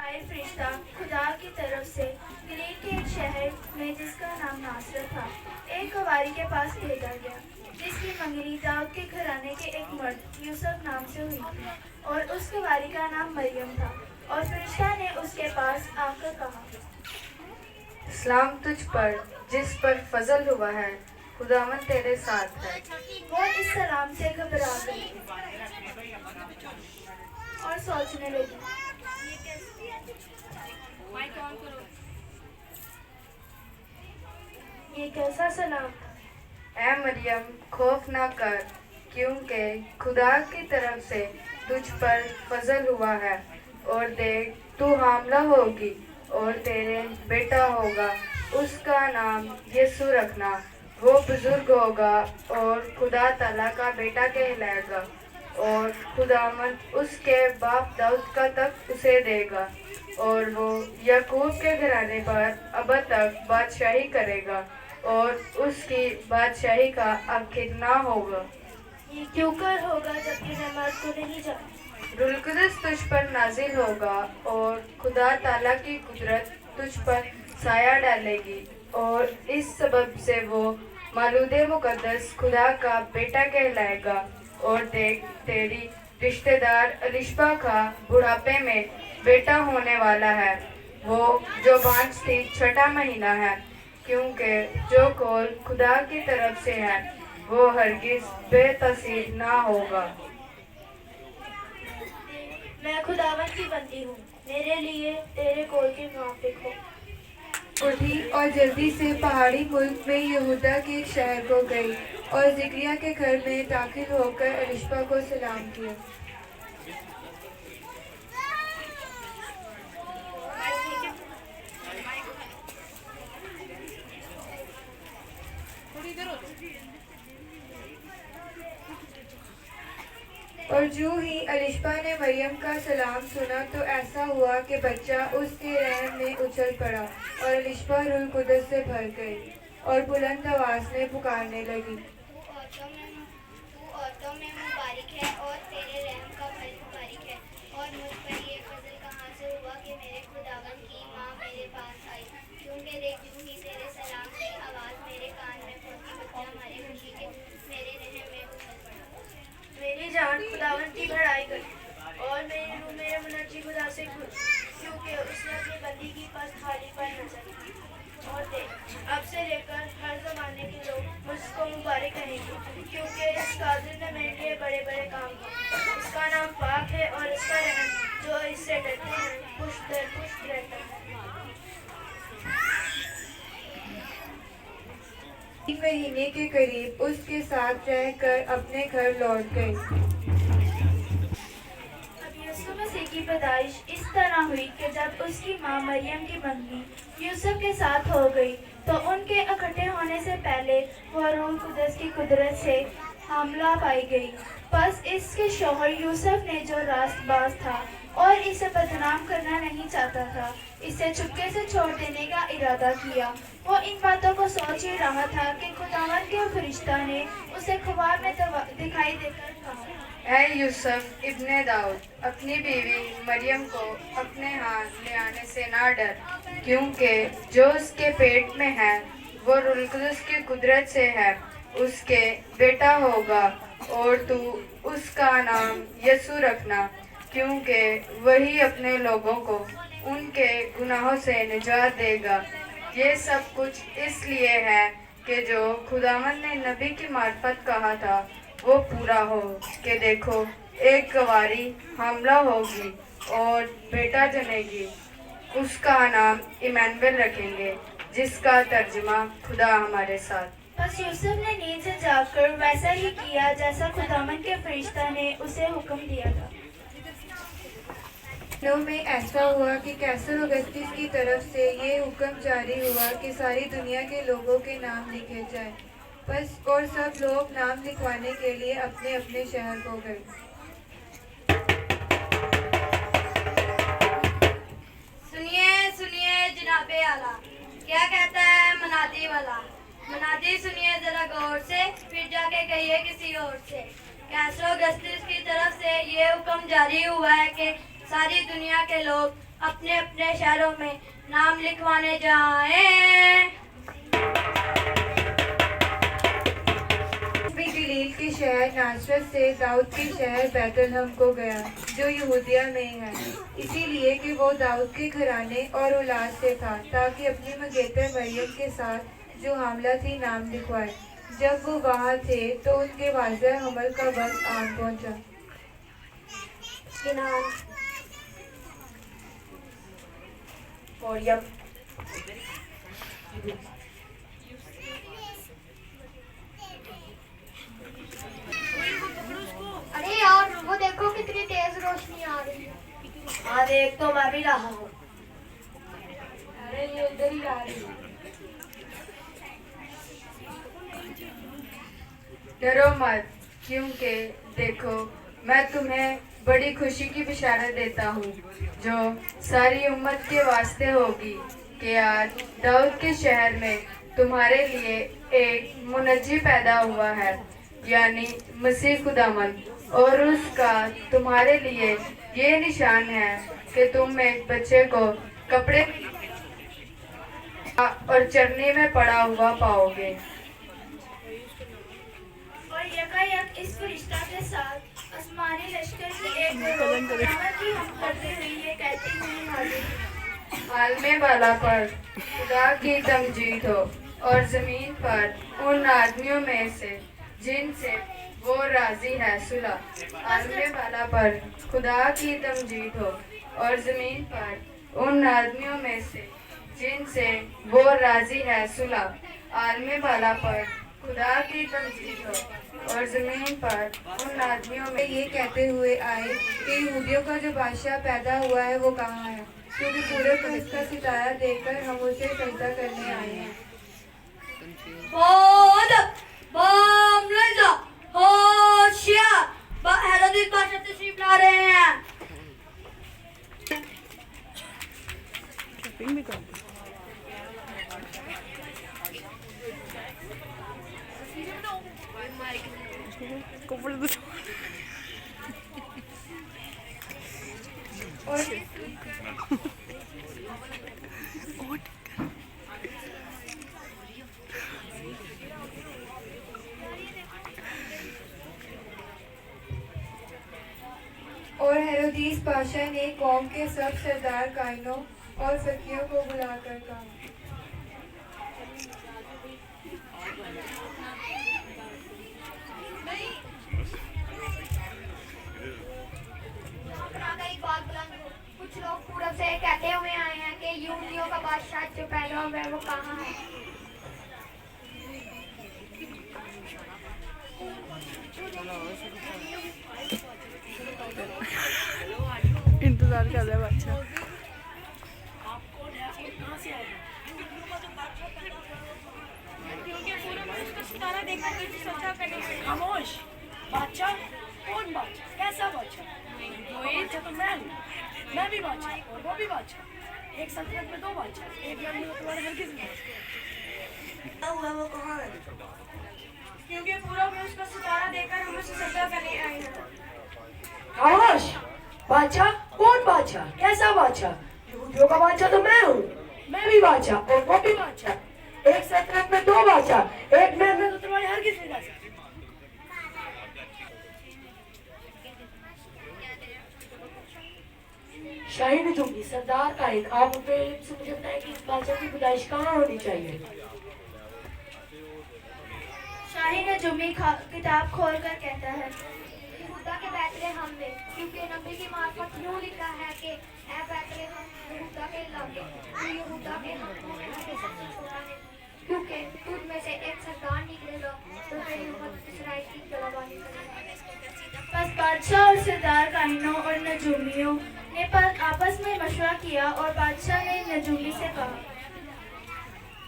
आए फरिश्ता खुदा की तरफ से गलील के एक शहर में जिसका नाम नासरत था, एक कुंवारी के पास भेजा गया जिसकी मंगनी दाऊद के घराने के एक मर्द यूसुफ नाम से हुई थी, और उस कुंवारी का नाम मरियम था। और फरिश्ता ने उसके पास आकर कहा, सलाम तुझ पर जिस पर फजल हुआ है, खुदावन तेरे साथ है। वो इस सलाम से घबरा गई और सोचने लगी, ये कैसा सलाम था। ऐ मरियम, खौफ ना कर, क्योंकि खुदा की तरफ से तुझ पर फजल हुआ है। और देख, तू हामला होगी और तेरे बेटा होगा, उसका नाम यीशु रखना। वो बुजुर्ग होगा और खुदा ताला का बेटा कहलाएगा, और खुदावन उसके बाप दाऊद का तख्त उसे देगा, और वो याकूब के घराने पर अब तक बादशाही करेगा, और उसकी बादशाही का आखिर ना होगा। ये क्यों कर होगा जबकि मैं मर्द को नहीं जानती। रूह कुदस तुझ पर नाजिल होगा, और खुदा ताला की कुदरत तुझ पर साया डालेगी, और इस सबब से वो मालूदे मुकद्दस खुदा का बेटा कहलाएगा। और देख, तेरी रिश्तेदार अलिशबा का बुढ़ापे में बेटा होने वाला है। वो जो बांझ थी, छठा महीना है, क्योंकि जो कौल खुदा की तरफ से है वो हरगिज बेतसीर ना होगा। मैं खुदावन की बंदी हूँ, मेरे लिए तेरे कौल के मुआफिक हो। उठी और जल्दी से पहाड़ी मुल्क में यहूदा के एक शहर को गई, और जिक्रिया के घर में दाखिल होकर अलिशबा को सलाम किया। और जो ही अलिशबा ने मरियम का सलाम सुना तो ऐसा हुआ कि बच्चा उसके रहम में उछल पड़ा, और अलिशबा रूह कुदस से भर गई और बुलंद आवाज में पुकारने लगी, तू औरतों में मुबारक है और तेरे रहम का फल मुबारक है। और मुझ पर ये फजल कहाँ से हुआ कि मेरे खुदावन की माँ मेरे पास आई, क्योंकि देख यूं ही तेरे सलाम की आवाज़ मेरे कान में पहुंची, बच्चा हमारे खुशी के मेरे रहम में उछल पड़ा। मेरी जान खुदावन की बढ़ाई गई, और मेरी रूह मेरे मुनज्जी खुदा से खुश, क्योंकि उसने अपनी बंदी की पसखाली पर नजर की। और देख, अब से लेकर हर जमाने के लोग मुझको मुबारक कहेंगे, क्योंकि इस कादिर ने मेरे लिए बड़े बड़े काम किए। इसका नाम पाक है, और इसका रहम जो इससे डरते हैं पुष्ट दर पुष्ट रहता है। एक महीने के करीब उसके साथ रहकर अपने घर लौट गई। अब यूसुफ मसीह की पैदाइश इस तरह हुई कि जब उसकी माँ मरियम की मंगनी यूसुफ के साथ हो गई, तो उनके इकट्ठे होने से पहले वह रूह कुदस की कुदरत से हामला पाई गई। बस इसके शौहर यूसुफ ने, जो रास्तबाज था और इसे बदनाम करना नहीं चाहता था, इसे चुपके से छोड़ देने का इरादा किया। वो इन बातों को सोच ही रहा था कि खुदावन के फरिश्ता ने उसे ख्वाब में दिखाई देकर कहा, ऐ यूसुफ इब्ने दाऊद, अपनी बीवी मरियम को अपने यहाँ ले आने से ना डर, क्योंकि जो उसके पेट में है वो रूह कुदस की कुदरत से है। उसके बेटा होगा, और तू उसका नाम यीशु रखना, क्योंकि वही अपने लोगों को उनके गुनाहों से निजात देगा। ये सब कुछ इसलिए है कि जो खुदावन ने नबी की मार्फत कहा था वो पूरा हो, कि देखो, एक कुंवारी हामला होगी और बेटा जनेगी, उसका नाम इमानुएल रखेंगे, जिसका तर्जुमा खुदा हमारे साथ। बस यूसुफ ने नींद से जागकर वैसा ही किया जैसा खुदावन के फरिश्ता ने उसे हुक्म दिया था। दिनों में ऐसा हुआ कि कैसर अगस्तिस की तरफ से ये हुक्म जारी हुआ कि सारी दुनिया के लोगों के नाम लिखे जाए। बस और सब लोग नाम लिखवाने के लिए अपने अपने शहर को गए। सुनिए सुनिए जनाबे आला, क्या कहता है मनादी वाला। मनादी सुनिए जरा गौर से, फिर जाके कहिए किसी और से। कैसर अगस्तिस की तरफ से ये हुक्म जारी हुआ है कि सारी दुनिया के लोग अपने अपने शहरों में नाम लिखवाने जाएं। भी गलील के शहर नासरत से दाऊद के शहर बैतलहम को गया जो यहूदिया में है, इसीलिए कि वो दाऊद के घराने और औलाद से था, ताकि अपनी मंगेतर मरियम के साथ जो हामला थी नाम लिखवाए। जब वो वहाँ थे तो उनके वाज़ह हमल का वक्त आन पहुँचा। मरियम अरे यार वो देखो कितनी तेज रोशनी आ रही है। हाँ देख तो मैं भी रहा हूँ। अरे ये उधर ही आ रही है। डरो मत, क्योंकि देखो मैं तुम्हें बड़ी खुशी की बिशारत देता हूँ जो सारी उम्मत के वास्ते होगी कि आज दाऊद के शहर में तुम्हारे लिए एक मुनज्जी पैदा हुआ है, यानी मसीह खुदावंद। और उसका तुम्हारे लिए ये निशान है कि तुम एक बच्चे को कपड़े और चरनी में पड़ा हुआ पाओगे। और यकायक इस फरिश्ता के साथ आसमानी लश्कर की एक गुरूह की हम करते हुए ये कहती हुई हाजिर आलमे वाला पर खुदा की तमजीद हो और जमीन पर उन आदमियों में से जिनसे वो राजी है सुलह। आलमे वाला पर खुदा की तमजीद हो और जमीन पर उन आदमियों में से जिनसे वो राजी है सुलह। आलमे वाला पर खुदा की तमजीद हो और जमीन पर उन आदमियों में ये कहते हुए आए कि यहूदियों का जो बादशाह पैदा हुआ है वो कहाँ है, क्योंकि पूरे पुलिस का सितारा देखकर हम उसे सजदा करने आए हैं। होशियार हेरोदेस बादशाह तशरीफ ला रहे हैं। और हेरोदीस बादशाह ने कौम के सब सरदार कायनों और फकीरों को बुलाकर कहा, एक बात बुलंद हो। कुछ लोग पूरब से कहते हुए आए हैं कि यहूदियों का बादशाह जो पैदा हुआ है वो कहाँ है। इंतजार कर रहा है बच्चा। खामोश। बादशाह कौन बादशाह? कैसा बादशाह? बादशाह तो मैं भी बादशाह और वो भी बादशाह। एक सल्तनत में दो बादशाह, एक लड़ने में तुम्हारे हरगिज़ नहीं हुआ। वो कहाँ है? क्योंकि पूरा में उसका सितारा देखकर हम उसे सजदा करने आए हैं। खामोश। बादशाह कौन बादशाह? कैसा बादशाह? यहूदियों का बादशाह तो मैं हूँ, मैं भी बादशाह और वो भी बादशाह। एक सल्तनत में दो बादशाह, एक में तो तुम्हारे हरगिज़ नहीं जा सकते। शाही नजूमी सरदार कायन, आप मुझे बताएं कि इस बादशाह की पैदाइश कहाँ होनी चाहिए? शाही नजूमी किताब खोलकर कहता है यहूदा के बैतलहम में, क्योंकि नबी की मार्फत यूं लिखा है कि ऐ बैतलहम यहूदा के इलाके, तू यहूदा के हाथों में सबसे छोटा है, क्योंकि तुझ में से एक सरदार निकलेगा तो तेरी उम्मत इसराइल की गवाही करेगा। बस बादशाह और सरदार काहिनों और नजूमियों ने आपस में मशवरा किया और बादशाह ने नजूमी से कहा,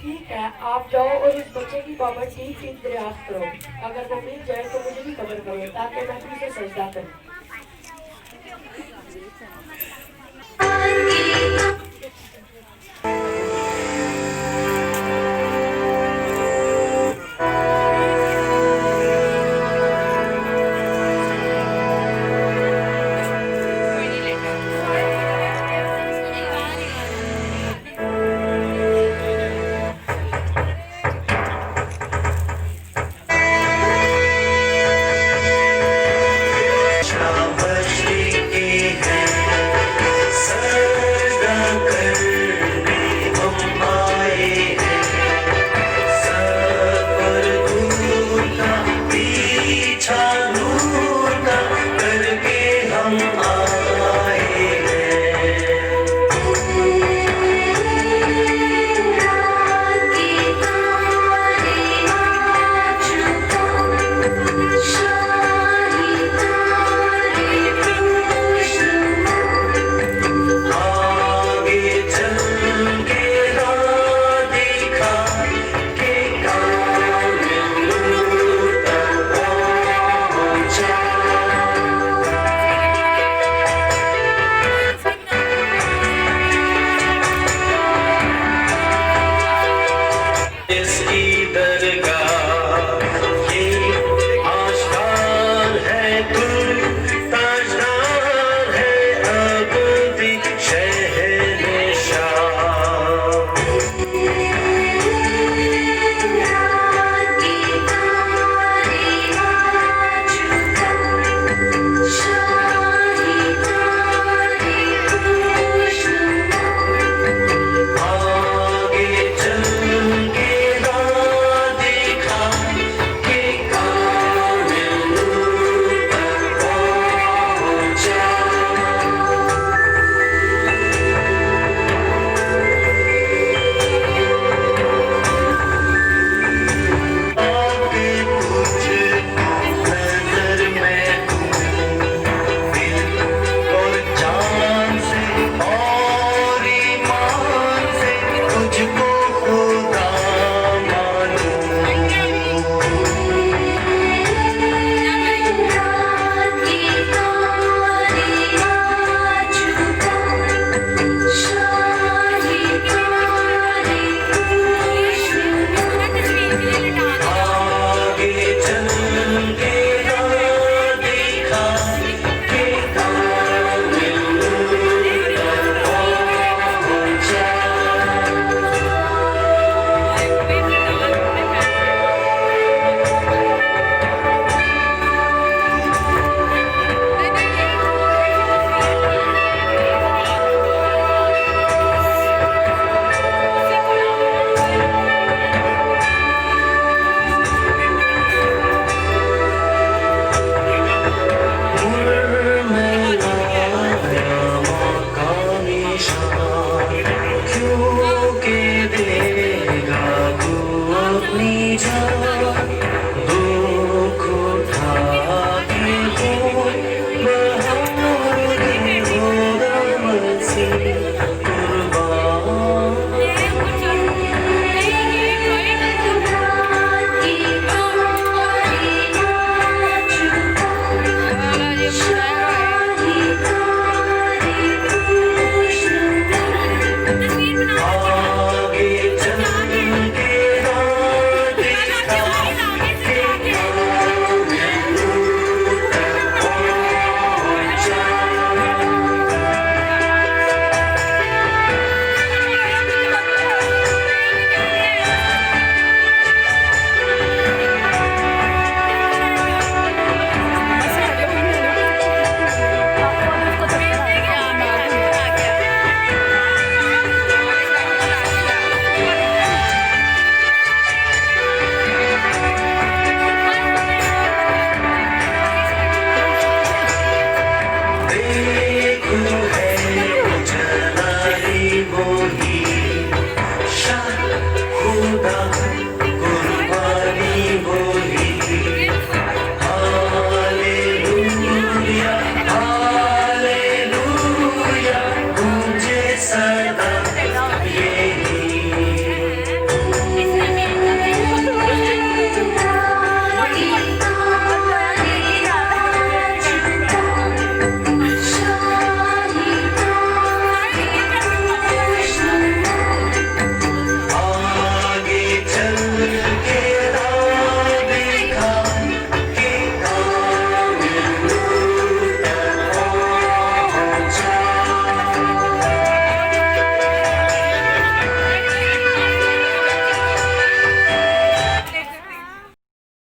ठीक है, आप जाओ और इस बच्चे की प्रॉपर्टी की दरियाफ्त करो। अगर वो मिल जाए तो मुझे भी खबर करो ताकि मैं भी उसे सजदा करूं। कर